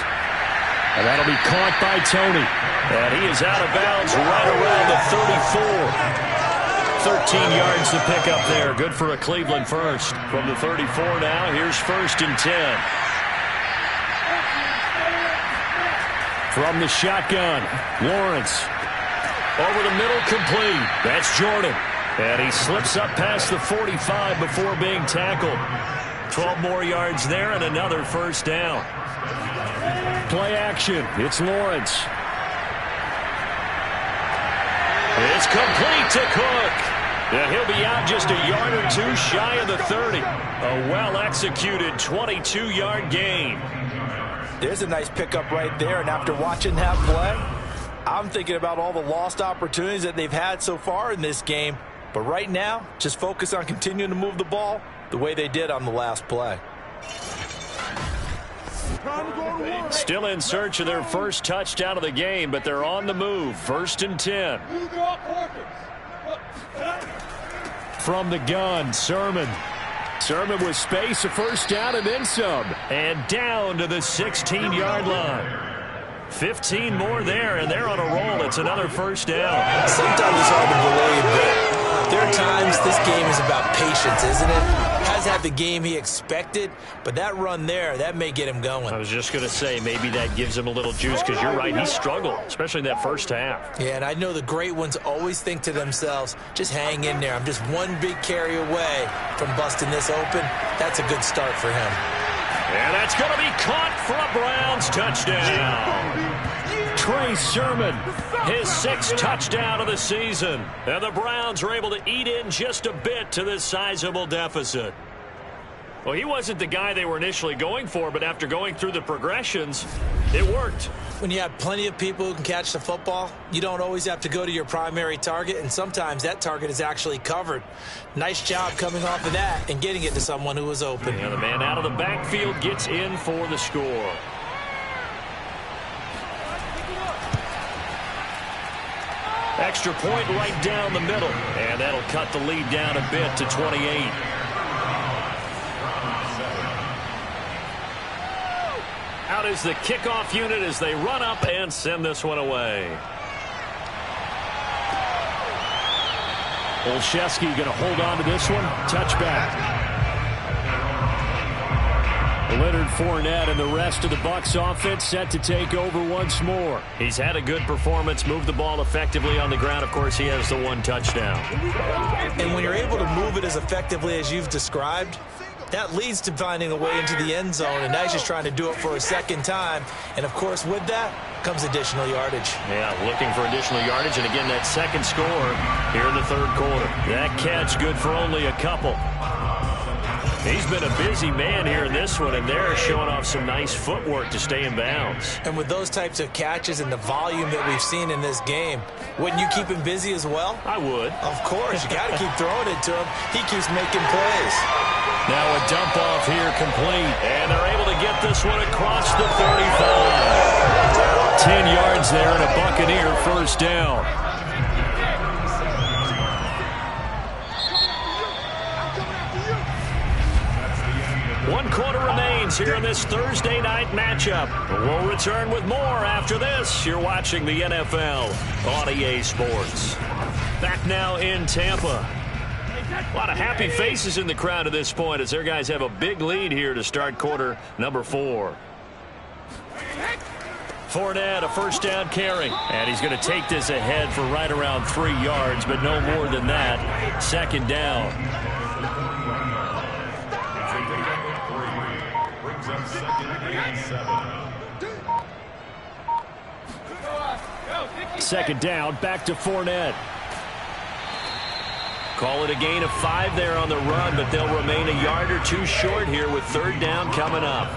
S4: And that'll be caught by Tony.
S2: And he is out of bounds right around the 34. 13 yards to pick up there. Good for a Cleveland first. From the 34 now, here's 1st and 10.
S4: From the shotgun, Lawrence.
S2: Over the middle, complete. That's Jordan. And he slips up past the 45 before being tackled. 12 more yards there and another 1st down.
S4: Play action. It's Lawrence.
S2: It's complete to Cook. And he'll be out just a yard or 2 shy of the 30. A well-executed 22-yard gain.
S3: There's a nice pickup right there, and after watching that play, I'm thinking about all the lost opportunities that they've had so far in this game. But right now, just focus on continuing to move the ball the way they did on the last play.
S2: Still in search of their first touchdown of the game, but they're on the move. 1st and 10.
S4: From the gun, Sermon. Sermon with space, a 1st down and then some.
S2: And down to the 16-yard line. 15 more there, and they're on a roll. It's another 1st down.
S3: Sometimes it's hard to believe, but there are times this game is about patience, isn't it? Has had the game he expected, but that run there, that may get him going.
S2: I was just going to say, maybe that gives him a little juice, because you're right, he struggled, especially in that 1st half.
S3: Yeah, and I know the great ones always think to themselves, just hang in there. I'm just one big carry away from busting this open. That's a good start for him.
S2: And that's going to be caught for a Browns touchdown.
S4: Trey Sermon.
S2: His 6th touchdown of the season. And the Browns are able to eat in just a bit to this sizable deficit. Well, he wasn't the guy they were initially going for, but after going through the progressions, it worked.
S3: When you have plenty of people who can catch the football, you don't always have to go to your primary target, and sometimes that target is actually covered. Nice job coming off of that and getting it to someone who was open.
S2: And the man out of the backfield gets in for the score. Extra point right down the middle, and that'll cut the lead down a bit to 28. out is the kickoff unit as they run up and send this one away.
S4: Olszewski going to hold on to this one. Touchback. Leonard Fournette and the rest of the Bucs offense set to take over once more.
S2: He's had a good performance, moved the ball effectively on the ground. Of course, he has the one touchdown.
S3: And when you're able to move it as effectively as you've described, that leads to finding a way into the end zone, and now he's just trying to do it for a second time. And, of course, with that comes additional yardage.
S2: Yeah, looking for additional yardage, and again, that second score here in the third quarter. That catch good for only a couple. He's been a busy man here in this one, and they're showing off some nice footwork to stay in bounds.
S3: And with those types of catches and the volume that we've seen in this game, wouldn't you keep him busy as well?
S2: I would.
S3: Of course. You got to keep throwing it to him. He keeps making plays.
S2: Now a dump off here complete, and they're able to get this one across the 35.
S4: 10 yards there and a Buccaneer first down.
S2: One quarter remains here in this Thursday night matchup. We'll return with more after this. You're watching the NFL on EA Sports. Back now in Tampa. A lot of happy faces in the crowd at this point as their guys have a big lead here to start quarter number 4. Fournette, a first down carry. And he's going to take this ahead for right around 3 yards, but no more than that. Second down.
S4: Second down, back to Fournette.
S2: Call it a gain of 5 there on the run, but they'll remain a yard or two short here with third down coming up.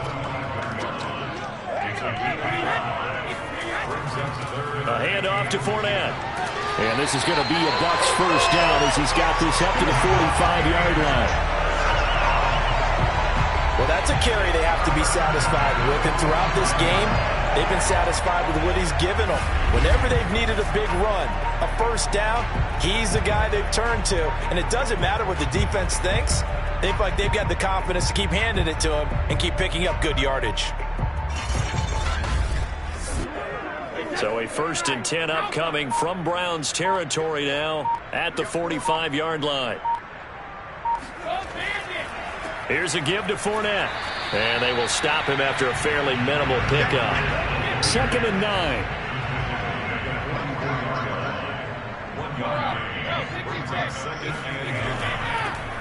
S2: A handoff to Fournette.
S4: And this is going to be a Bucs first down as he's got this up to the 45-yard line.
S3: Well, that's a carry they have to be satisfied with. And throughout this game, they've been satisfied with what he's given them. Whenever they've needed a big run, a first down, he's the guy they've turned to. And it doesn't matter what the defense thinks. They feel like they've got the confidence to keep handing it to him and keep picking up good yardage.
S2: So a 1st and 10 upcoming from Browns territory now at the 45-yard line. Here's a give to Fournette. And they will stop him after a fairly minimal pickup.
S4: 2nd and 9.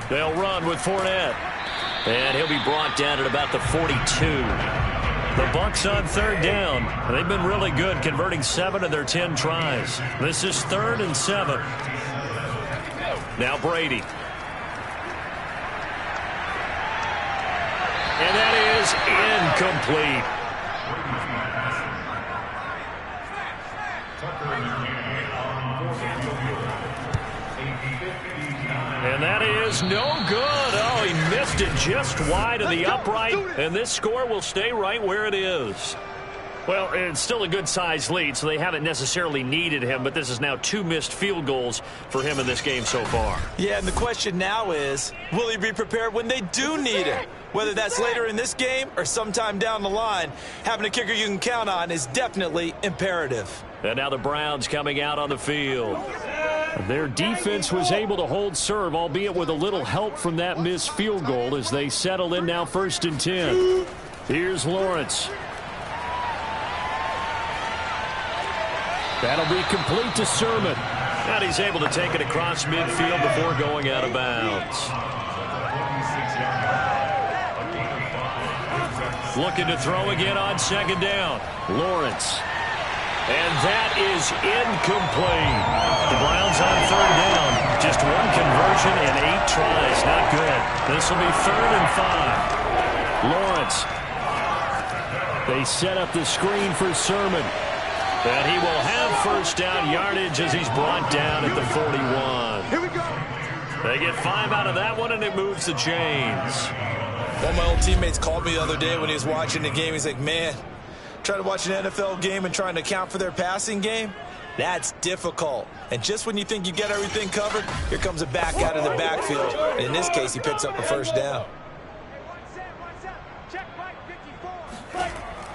S2: They'll run with Fournette. And he'll be brought down at about the 42. The Bucs on third down. They've been really good, converting 7 of their 10 tries. This is 3rd and 7. Now Brady. And that is incomplete. And that is no good. Oh, he missed it just wide of the upright. And this score will stay right where it is. Well, it's still a good-sized lead, so they haven't necessarily needed him, but this is now 2 missed field goals for him in this game so far.
S3: Yeah, and the question now is, will he be prepared when they do need him? Whether that's later in this game or sometime down the line, having a kicker you can count on is definitely imperative.
S2: And now the Browns coming out on the field.
S4: Their defense was able to hold serve, albeit with a little help from that missed field goal as they settle in now 1st and 10. Here's Lawrence. That'll be complete to Sermon.
S2: And he's able to take it across midfield before going out of bounds. Looking to throw again on 2nd down.
S4: Lawrence.
S2: And that is incomplete. The Browns on 3rd down. Just 1 conversion and 8 tries. Not good. This will be 3rd and 5.
S4: Lawrence. They set up the screen for Sermon.
S2: And he will have first down yardage as he's brought down at the 41.
S7: Here we go.
S2: They get 5 out of that one, and it moves the chains.
S3: One of my old teammates called me the other day when he was watching the game. He's like, man, trying to watch an NFL game and trying to account for their passing game, that's difficult. And just when you think you get everything covered, here comes a back out of the backfield. And in this case, he picks up a first down.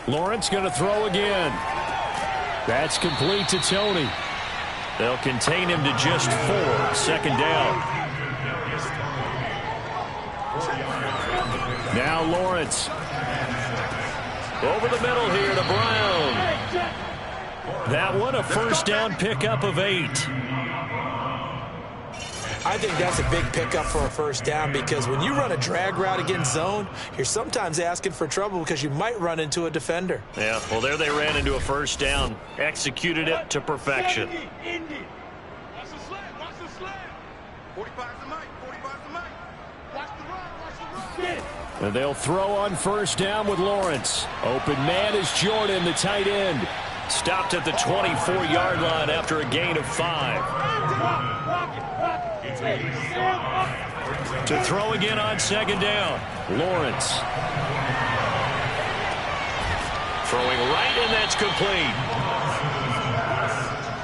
S4: Lawrence going to throw again. That's complete to Tony.
S2: They'll contain him to just 4. 2nd down.
S4: Now Lawrence.
S2: Over the middle here to Brown. That one, a 1st down pickup of 8.
S3: I think that's a big pickup for a 1st down because when you run a drag route against zone, you're sometimes asking for trouble because you might run into a defender.
S2: Yeah, well, there they ran into a 1st down. Executed it to perfection.
S7: Watch the slant. Watch the slant. 45's the mic. 45's the mic. Watch the run. Watch the run.
S4: And they'll throw on 1st down with Lawrence. Open man is Jordan, the tight end.
S2: Stopped at the 24-yard line after a gain of 5. To throw again on 2nd down.
S4: Lawrence.
S2: Throwing right, and that's complete.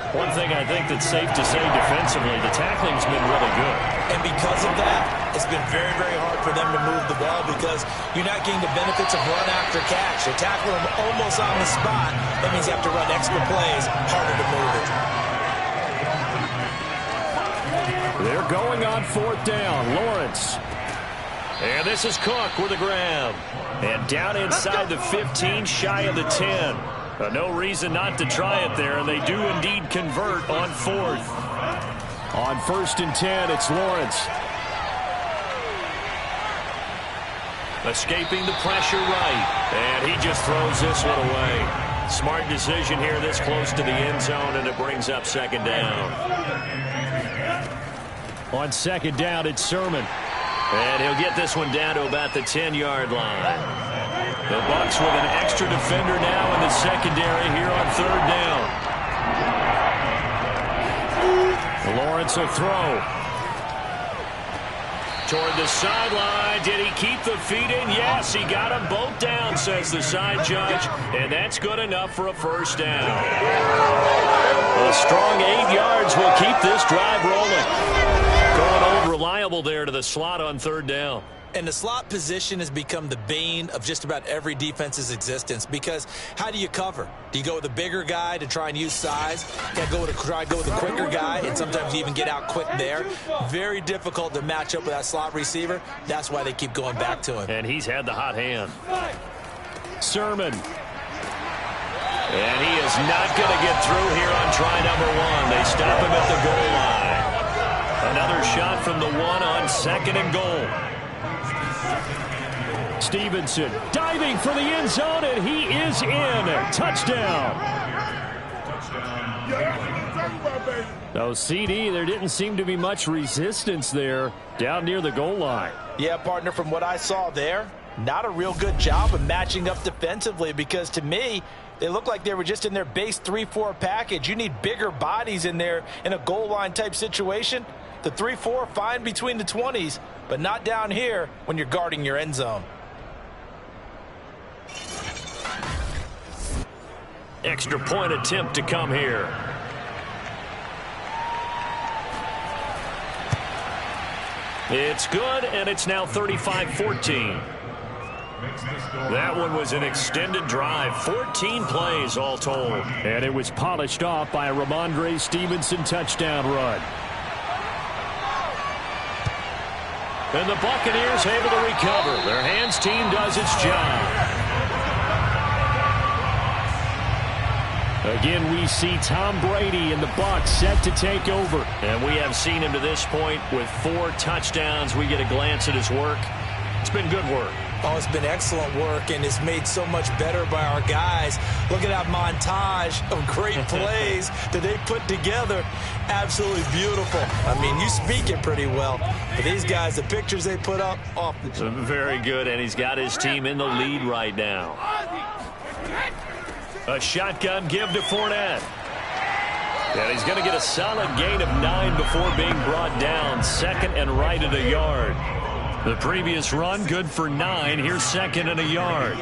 S2: One thing I think that's safe to say defensively, the tackling's been really good.
S3: And because of that, it's been very, very hard for them to move the ball because you're not getting the benefits of run after catch. They tackle them almost on the spot. That means you have to run extra plays, harder to move it.
S4: They're going on 4th down. Lawrence.
S2: And this is Cook with a grab. And down inside the 15, shy of the 10. No reason not to try it there, and they do indeed convert on 4th.
S4: On 1st and 10, it's Lawrence.
S2: Escaping the pressure right. And he just throws this one away. Smart decision here this close to the end zone, and it brings up 2nd down.
S4: On 2nd down, it's Sermon.
S2: And he'll get this one down to about the 10-yard line. The Bucs with an extra defender now in the secondary here on 3rd down.
S4: Lawrence will throw.
S2: Toward the sideline. Did he keep the feet in? Yes, he got them both down, says the side judge. And that's good enough for a 1st down. A strong 8 yards will keep this drive rolling. Going old reliable there to the slot on 3rd down.
S3: And the slot position has become the bane of just about every defense's existence because how do you cover? Do you go with a bigger guy to try and use size? You got to try and go with a quicker guy, and sometimes you even get out quick there. Very difficult to match up with that slot receiver. That's why they keep going back to him.
S2: And he's had the hot hand.
S4: Sermon.
S2: And he is not going to get through here on try number 1. They stop him at the goal line. Another shot from the 1 on 2nd and goal.
S4: Stevenson diving for the end zone, and he is in. Touchdown. No, CD, there didn't seem to be much resistance there down near the goal line.
S3: Yeah, partner, from what I saw there, not a real good job of matching up defensively because to me, they look like they were just in their base 3-4 package. You need bigger bodies in there in a goal line type situation. The 3-4, fine between the 20s, but not down here when you're guarding your end zone.
S2: Extra point attempt to come here. It's good, and it's now 35-14. That one was an extended drive. 14 plays all told.
S4: And it was polished off by a Ramondre Stevenson touchdown run.
S2: And the Buccaneers able to recover. Their hands team does its job.
S4: Again, we see Tom Brady and the Bucs set to take over.
S2: And we have seen him to this point with 4 touchdowns. We get a glance at his work. It's been good work.
S3: Oh, it's been excellent work, and it's made so much better by our guys. Look at that montage of great plays that they put together. Absolutely beautiful. I mean, you speak it pretty well. But these guys, the pictures they put up, off the chart.
S2: Very good, and he's got his team in the lead right now. A shotgun give to Fournette. And he's going to get a solid gain of 9 before being brought down. 2nd and right at a yard. The previous run, good for 9. Here's 2nd and a yard.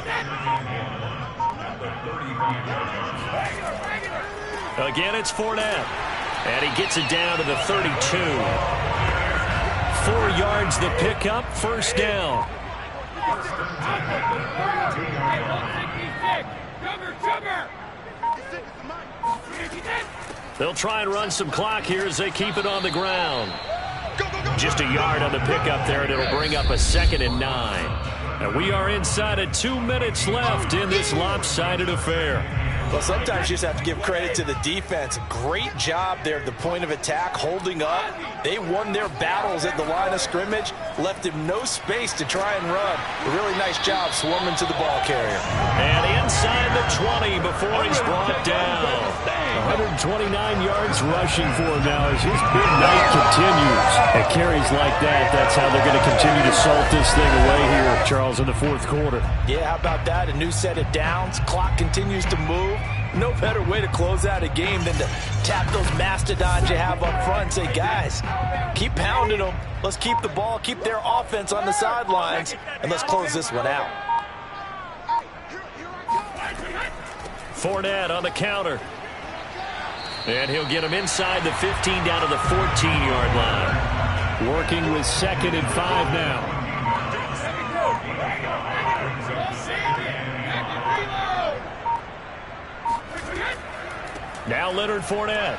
S2: Again, it's Fournette. And he gets it down to the 32. 4 yards the pickup, 1st down. They'll try and run some clock here as they keep it on the ground. Just a yard on the pickup there, and it'll bring up a 2nd and 9. And we are inside of 2 minutes left in this lopsided affair.
S3: Well, sometimes you just have to give credit to the defense. Great job there at the point of attack, holding up. They won their battles at the line of scrimmage, left him no space to try and run. A really nice job swarming to the ball carrier.
S2: And inside the 20 before he's brought down.
S4: 129 yards rushing for him now as his big night continues. At carries like that, that's how they're going to continue to salt this thing away here, Charles, in the 4th quarter.
S3: Yeah, how about that? A new set of downs. Clock continues to move. No better way to close out a game than to tap those mastodons you have up front and say, guys, keep pounding them. Let's keep the ball, keep their offense on the sidelines, and let's close this one out.
S2: Fournette on the counter. And he'll get him inside the 15 down to the 14-yard line.
S4: Working with 2nd and 5 now.
S2: Now Leonard Fournette.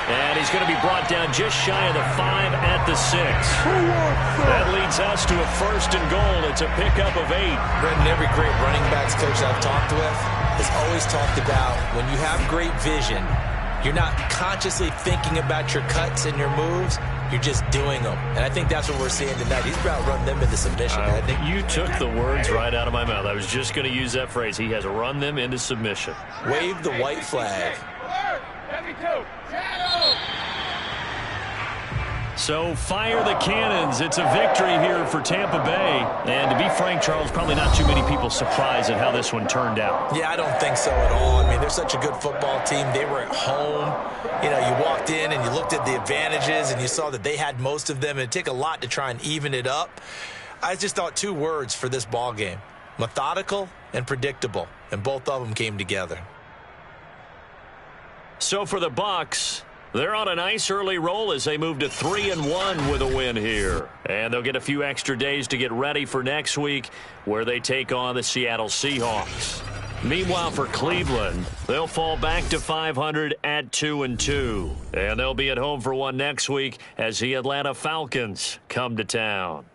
S2: And he's going to be brought down just shy of the 5 at the 6. That leads us to a 1st and goal. It's a pickup of 8.
S3: Brendan, every great running backs coach I've talked with has always talked about when you have great vision, you're not consciously thinking about your cuts and your moves. You're just doing them. And I think that's what we're seeing tonight. He's about running them into submission. I think
S2: you took the words right out of my mouth. I was just going to use that phrase. He has run them into submission.
S3: Wave the white flag.
S2: So fire the cannons. It's a victory here for Tampa Bay. And to be frank, Charles, probably not too many people surprised at how this one turned out.
S3: Yeah, I don't think so at all. I mean, they're such a good football team. They were at home. You know, you walked in and you looked at the advantages and you saw that they had most of them. It'd take a lot to try and even it up. I just thought 2 words for this ball game: methodical and predictable. And both of them came together.
S2: So for the Bucs, they're on a nice early roll as they move to 3-1 with a win here. And they'll get a few extra days to get ready for next week, where they take on the Seattle Seahawks. Meanwhile, for Cleveland, they'll fall back to 500 at 2-2. And they'll be at home for one next week as the Atlanta Falcons come to town.